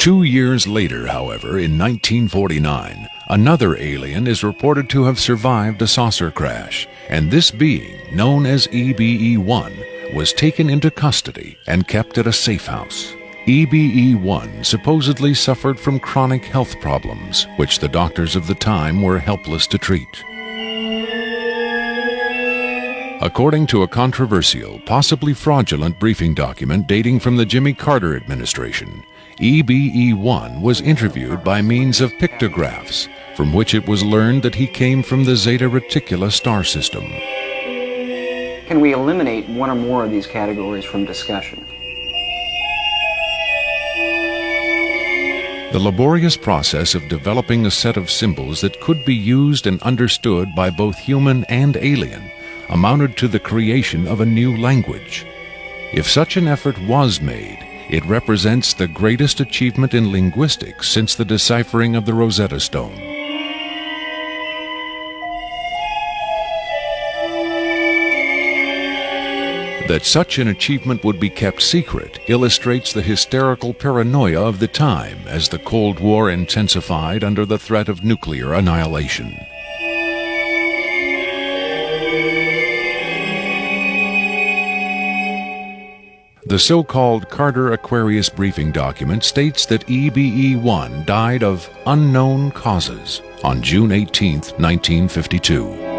2 years later, however, in 1949, another alien is reported to have survived a saucer crash, and this being, known as EBE-1, was taken into custody and kept at a safe house. EBE-1 supposedly suffered from chronic health problems, which the doctors of the time were helpless to treat. According to a controversial, possibly fraudulent briefing document dating from the Jimmy Carter administration, EBE-1 was interviewed by means of pictographs, from which it was learned that he came from the Zeta Reticuli star system. Can we eliminate one or more of these categories from discussion? The laborious process of developing a set of symbols that could be used and understood by both human and alien amounted to the creation of a new language. If such an effort was made, it represents the greatest achievement in linguistics since the deciphering of the Rosetta Stone. That such an achievement would be kept secret illustrates the hysterical paranoia of the time as the Cold War intensified under the threat of nuclear annihilation. The so-called Carter-Aquarius briefing document states that EBE-1 died of unknown causes on June 18, 1952.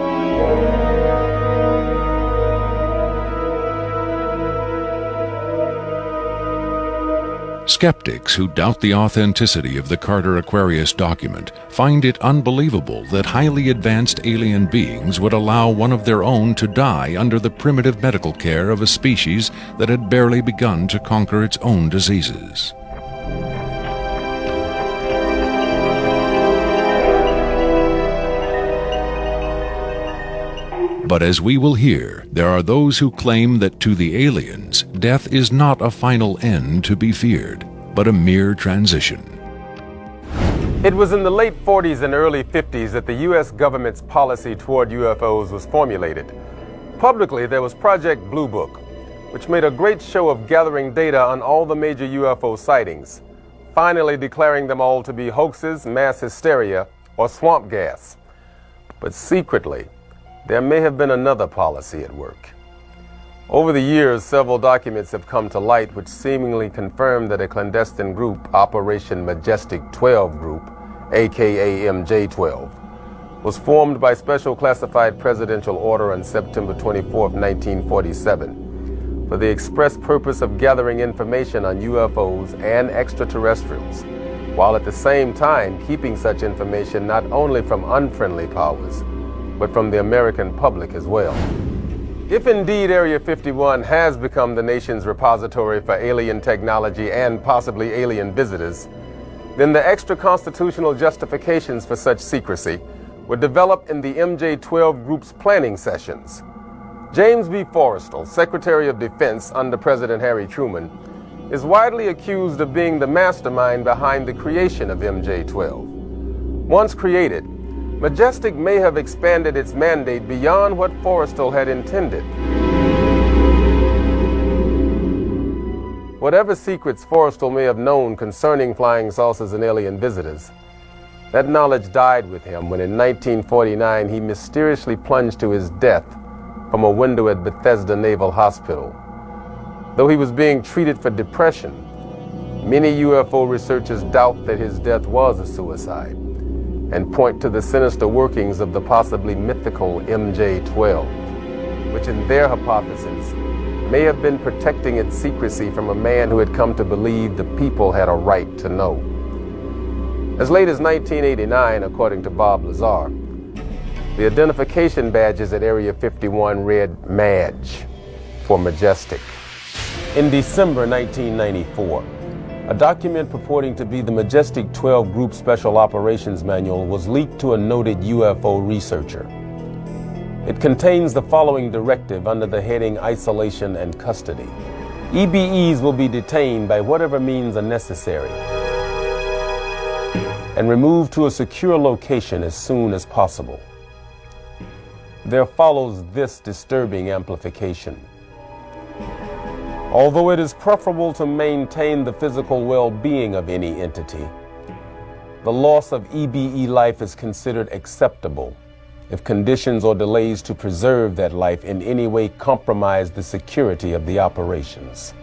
Skeptics who doubt the authenticity of the Carter-Aquarius document find it unbelievable that highly advanced alien beings would allow one of their own to die under the primitive medical care of a species that had barely begun to conquer its own diseases. But as we will hear, there are those who claim that to the aliens, death is not a final end to be feared, but a mere transition. It was in the late 40s and early 50s that the U.S. government's policy toward UFOs was formulated. Publicly, there was Project Blue Book, which made a great show of gathering data on all the major UFO sightings, finally declaring them all to be hoaxes, mass hysteria, or swamp gas. But secretly, there may have been another policy at work. Over the years, several documents have come to light which seemingly confirm that a clandestine group, Operation Majestic 12 Group, aka MJ-12, was formed by special classified presidential order on September 24, 1947, for the express purpose of gathering information on UFOs and extraterrestrials, while at the same time keeping such information not only from unfriendly powers, but from the American public as well. If indeed Area 51 has become the nation's repository for alien technology and possibly alien visitors, then the extra-constitutional justifications for such secrecy were developed in the MJ-12 Group's planning sessions. James B. Forrestal, Secretary of Defense under President Harry Truman, is widely accused of being the mastermind behind the creation of MJ-12. Once created, Majestic may have expanded its mandate beyond what Forrestal had intended. Whatever secrets Forrestal may have known concerning flying saucers and alien visitors, that knowledge died with him when in 1949 he mysteriously plunged to his death from a window at Bethesda Naval Hospital. Though he was being treated for depression, many UFO researchers doubt that his death was a suicide and point to the sinister workings of the possibly mythical MJ-12, which in their hypothesis may have been protecting its secrecy from a man who had come to believe the people had a right to know. As late as 1989, according to Bob Lazar, the identification badges at Area 51 read MADGE for Majestic. In December 1994, a document purporting to be the Majestic 12 Group Special Operations Manual was leaked to a noted UFO researcher. It contains the following directive under the heading Isolation and Custody. EBEs will be detained by whatever means are necessary and removed to a secure location as soon as possible. There follows this disturbing amplification. Although it is preferable to maintain the physical well-being of any entity, the loss of EBE life is considered acceptable if conditions or delays to preserve that life in any way compromise the security of the operations.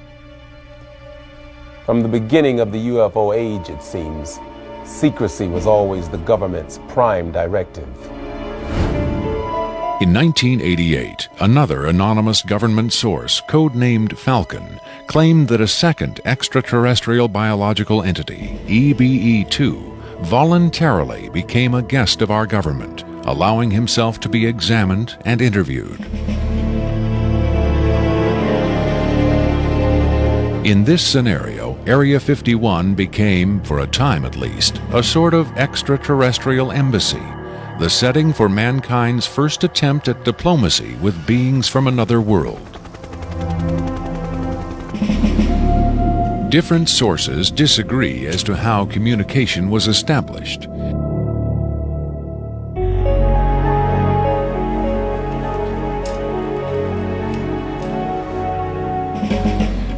From the beginning of the UFO age, it seems, secrecy was always the government's prime directive. In 1988, another anonymous government source, codenamed Falcon, claimed that a second extraterrestrial biological entity, EBE-2, voluntarily became a guest of our government, allowing himself to be examined and interviewed. In this scenario, Area 51 became, for a time at least, a sort of extraterrestrial embassy, the setting for mankind's first attempt at diplomacy with beings from another world. Different sources disagree as to how communication was established.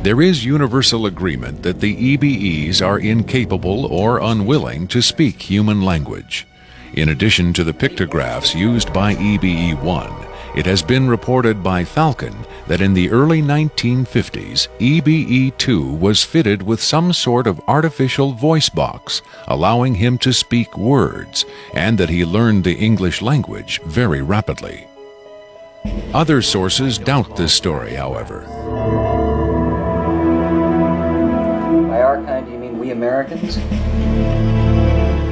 There is universal agreement that the EBEs are incapable or unwilling to speak human language. In addition to the pictographs used by EBE-1, it has been reported by Falcon that in the early 1950s, EBE-2 was fitted with some sort of artificial voice box, allowing him to speak words, and that he learned the English language very rapidly. Other sources doubt this story, however. By our kind, do you mean we Americans?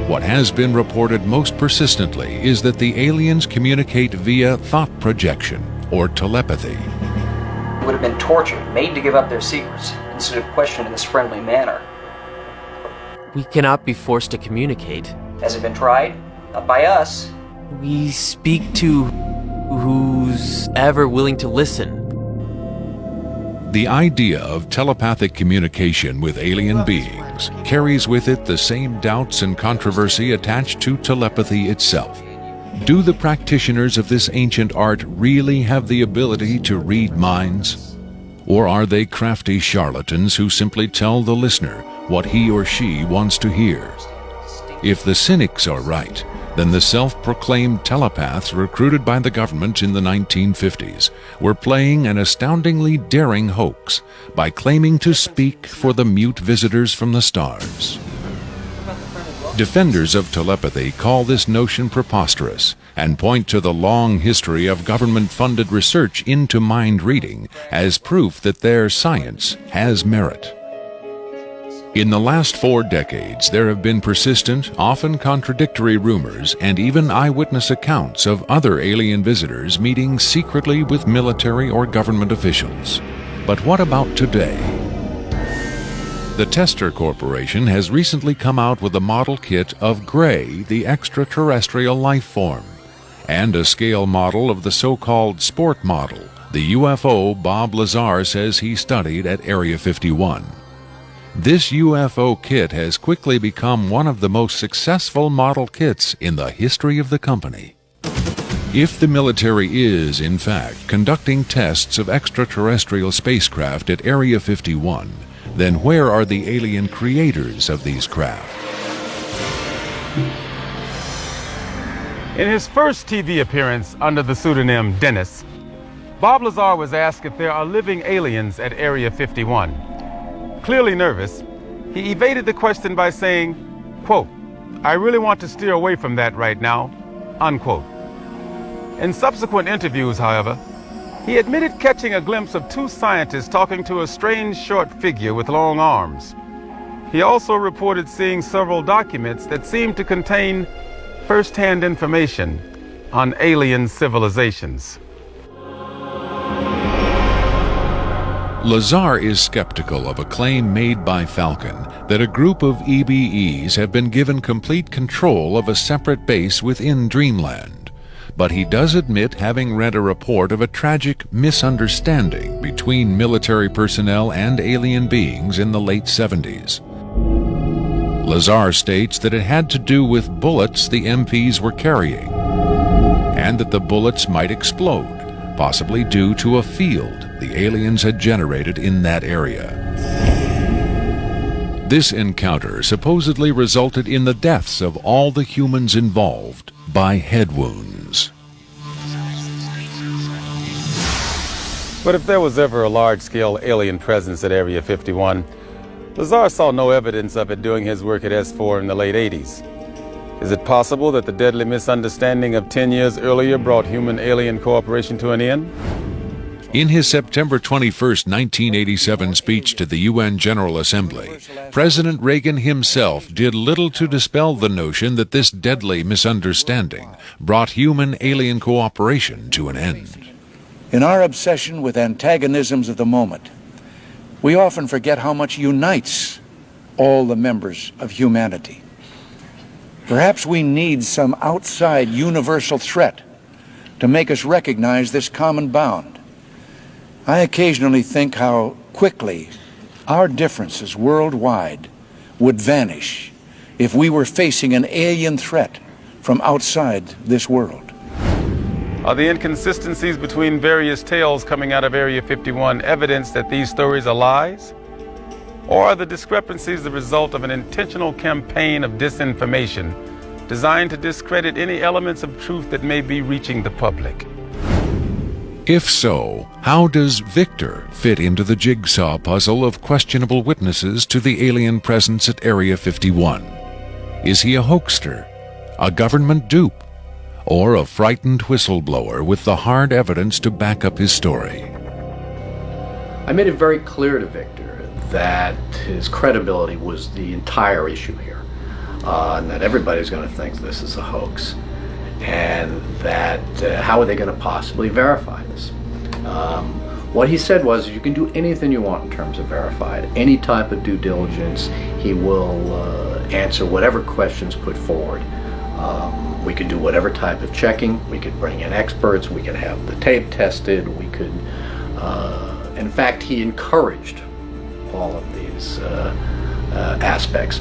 What has been reported most persistently is that the aliens communicate via thought projection, or telepathy. They would have been tortured, made to give up their secrets, instead of questioned in this friendly manner. We cannot be forced to communicate. Has it been tried? Not by us. We speak to who's ever willing to listen. The idea of telepathic communication with alien beings carries with it the same doubts and controversy attached to telepathy itself. Do the practitioners of this ancient art really have the ability to read minds? Or are they crafty charlatans who simply tell the listener what he or she wants to hear? If the cynics are right, then the self-proclaimed telepaths recruited by the government in the 1950s were playing an astoundingly daring hoax by claiming to speak for the mute visitors from the stars. Defenders of telepathy call this notion preposterous and point to the long history of government-funded research into mind reading as proof that their science has merit. In the last 4 decades, there have been persistent, often contradictory rumors and even eyewitness accounts of other alien visitors meeting secretly with military or government officials. But what about today? The Tester Corporation has recently come out with a model kit of Gray, the extraterrestrial life form, and a scale model of the so-called sport model, the UFO Bob Lazar says he studied at Area 51. This UFO kit has quickly become one of the most successful model kits in the history of the company. If the military is, in fact, conducting tests of extraterrestrial spacecraft at Area 51, then where are the alien creators of these craft? In his first TV appearance under the pseudonym Dennis, Bob Lazar was asked if there are living aliens at Area 51. Clearly nervous, he evaded the question by saying, quote, "I really want to steer away from that right now," unquote. In subsequent interviews, however, he admitted catching a glimpse of 2 scientists talking to a strange short figure with long arms. He also reported seeing several documents that seemed to contain first-hand information on alien civilizations. Lazar is skeptical of a claim made by Falcon that a group of EBEs have been given complete control of a separate base within Dreamland. But he does admit having read a report of a tragic misunderstanding between military personnel and alien beings in the late 70s. Lazar states that it had to do with bullets the MPs were carrying, and that the bullets might explode, possibly due to a field the aliens had generated in that area. This encounter supposedly resulted in the deaths of all the humans involved by head wounds. But if there was ever a large-scale alien presence at Area 51, Lazar saw no evidence of it doing his work at S4 in the late 80s. Is it possible that the deadly misunderstanding of 10 years earlier brought human-alien cooperation to an end? In his September 21, 1987 speech to the UN General Assembly, President Reagan himself did little to dispel the notion that this deadly misunderstanding brought human-alien cooperation to an end. In our obsession with antagonisms of the moment, we often forget how much unites all the members of humanity. Perhaps we need some outside universal threat to make us recognize this common bound. I occasionally think how quickly our differences worldwide would vanish if we were facing an alien threat from outside this world. Are the inconsistencies between various tales coming out of Area 51 evidence that these stories are lies? Or are the discrepancies the result of an intentional campaign of disinformation designed to discredit any elements of truth that may be reaching the public? If so, how does Victor fit into the jigsaw puzzle of questionable witnesses to the alien presence at Area 51? Is he a hoaxer, a government dupe, or a frightened whistleblower with the hard evidence to back up his story? I made it very clear to Victor that his credibility was the entire issue here, and that everybody's going to think this is a hoax, and that how are they going to possibly verify this? What he said was, you can do anything you want in terms of verified, any type of due diligence. He will answer whatever questions put forward. We could do whatever type of checking. We could bring in experts. We could have the tape tested. We could, in fact, he encouraged all of these aspects.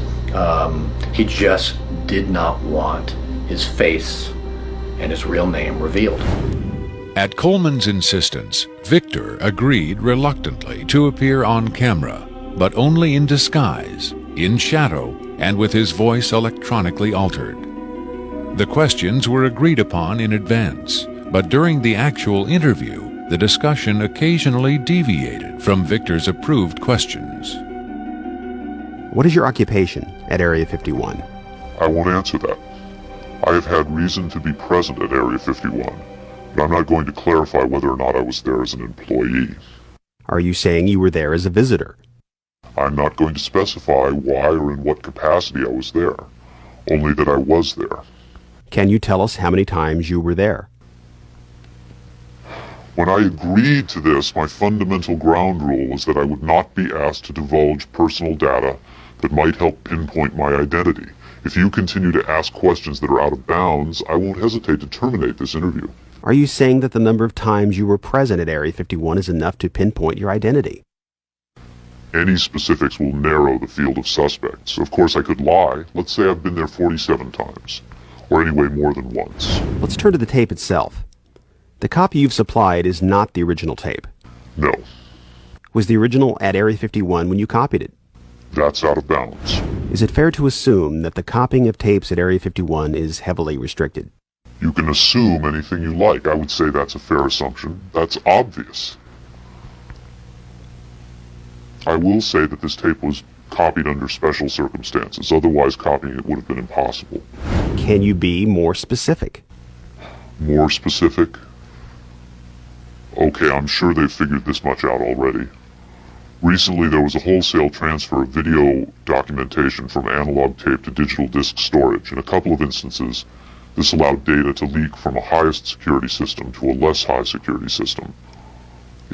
He just did not want his face and his real name revealed. At Coleman's insistence, Victor agreed reluctantly to appear on camera, but only in disguise, in shadow, and with his voice electronically altered. The questions were agreed upon in advance, but during the actual interview, the discussion occasionally deviated from Victor's approved questions. What is your occupation at Area 51? I won't answer that. I have had reason to be present at Area 51, but I'm not going to clarify whether or not I was there as an employee. Are you saying you were there as a visitor? I'm not going to specify why or in what capacity I was there, only that I was there. Can you tell us how many times you were there? When I agreed to this, my fundamental ground rule was that I would not be asked to divulge personal data that might help pinpoint my identity. If you continue to ask questions that are out of bounds, I won't hesitate to terminate this interview. Are you saying that the number of times you were present at Area 51 is enough to pinpoint your identity? Any specifics will narrow the field of suspects. Of course, I could lie. Let's say I've been there 47 times. Or anyway, more than once. Let's turn to the tape itself. The copy you've supplied is not the original tape. No. Was the original at Area 51 when you copied it? That's out of bounds. Is it fair to assume that the copying of tapes at Area 51 is heavily restricted? You can assume anything you like. I would say that's a fair assumption. That's obvious. I will say that this tape was copied under special circumstances. Otherwise, copying it would have been impossible. Can you be more specific? More specific? Okay, I'm sure they've figured this much out already. Recently, there was a wholesale transfer of video documentation from analog tape to digital disk storage. In a couple of instances, this allowed data to leak from a highest security system to a less high security system.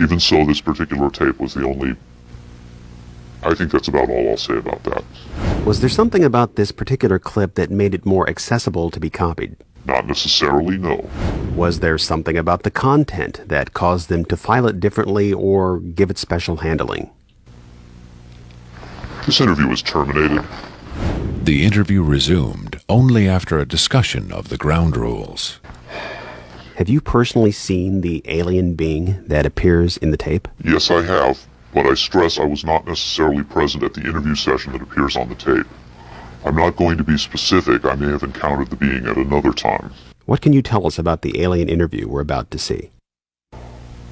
Even so, this particular tape was the only... I think that's about all I'll say about that. Was there something about this particular clip that made it more accessible to be copied? Not necessarily, no. Was there something about the content that caused them to file it differently or give it special handling? This interview was terminated. The interview resumed only after a discussion of the ground rules. Have you personally seen the alien being that appears in the tape? Yes, I have, but I stress I was not necessarily present at the interview session that appears on the tape. I'm not going to be specific. I may have encountered the being at another time. What can you tell us about the alien interview we're about to see?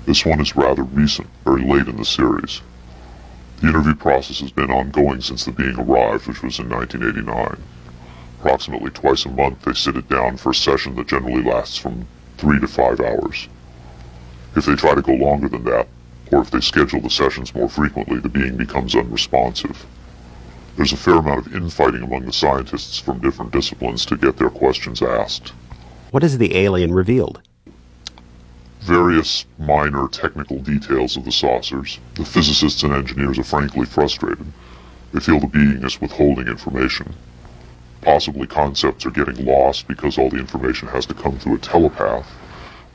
This one is rather recent, very late in the series. The interview process has been ongoing since the being arrived, which was in 1989. Approximately twice a month, they sit it down for a session that generally lasts from 3 to 5 hours. If they try to go longer than that, or if they schedule the sessions more frequently, the being becomes unresponsive. There's a fair amount of infighting among the scientists from different disciplines to get their questions asked. What has the alien revealed? Various minor technical details of the saucers. The physicists and engineers are frankly frustrated. They feel the being is withholding information. Possibly concepts are getting lost because all the information has to come through a telepath.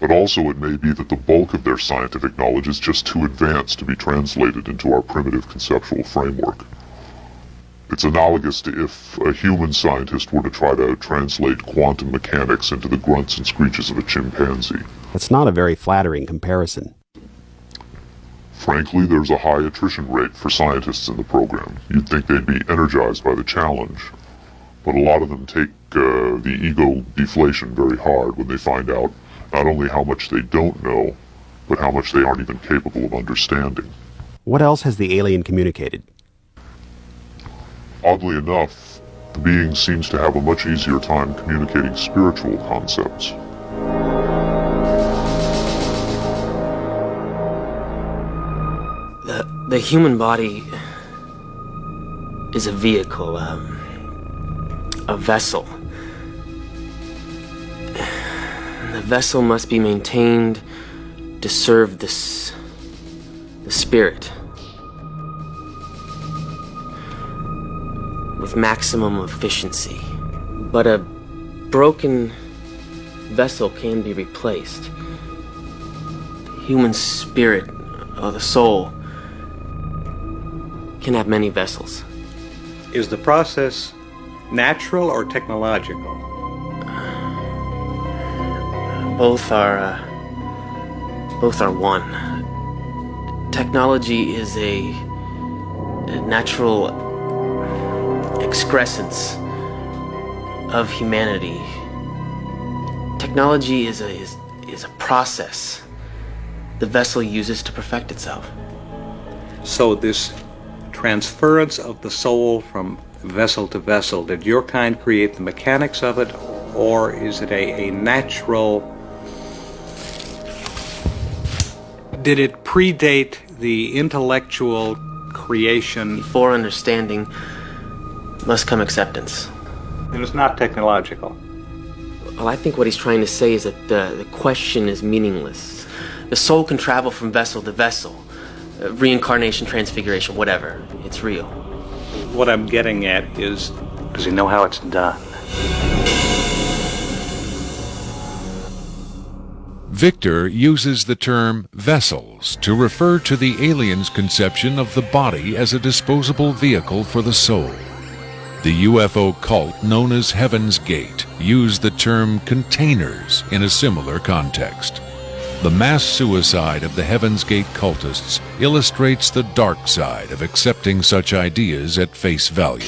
But also it may be that the bulk of their scientific knowledge is just too advanced to be translated into our primitive conceptual framework. It's analogous to if a human scientist were to try to translate quantum mechanics into the grunts and screeches of a chimpanzee. That's not a very flattering comparison. Frankly, there's a high attrition rate for scientists in the program. You'd think they'd be energized by the challenge. But a lot of them take the ego deflation very hard when they find out not only how much they don't know, but how much they aren't even capable of understanding. What else has the alien communicated? Oddly enough, the being seems to have a much easier time communicating spiritual concepts. The human body is a vehicle, a vessel. And the vessel must be maintained to serve the spirit with maximum efficiency. But a broken vessel can be replaced. The human spirit, or the soul, can have many vessels. Is the process natural or technological? Both are one. Technology is a natural excrescence of humanity. Technology is a process the vessel uses to perfect itself. So this transference of the soul from vessel to vessel, did your kind create the mechanics of it, or is it a natural? Did it predate the intellectual creation? Before understanding must come acceptance. It is not technological. Well, I think what he's trying to say is that the question is meaningless. The soul can travel from vessel to vessel. Reincarnation, transfiguration, whatever. It's real. What I'm getting at is, does he know how it's done? Victor uses the term vessels to refer to the alien's conception of the body as a disposable vehicle for the soul. The UFO cult known as Heaven's Gate used the term containers in a similar context. The mass suicide of the Heaven's Gate cultists illustrates the dark side of accepting such ideas at face value.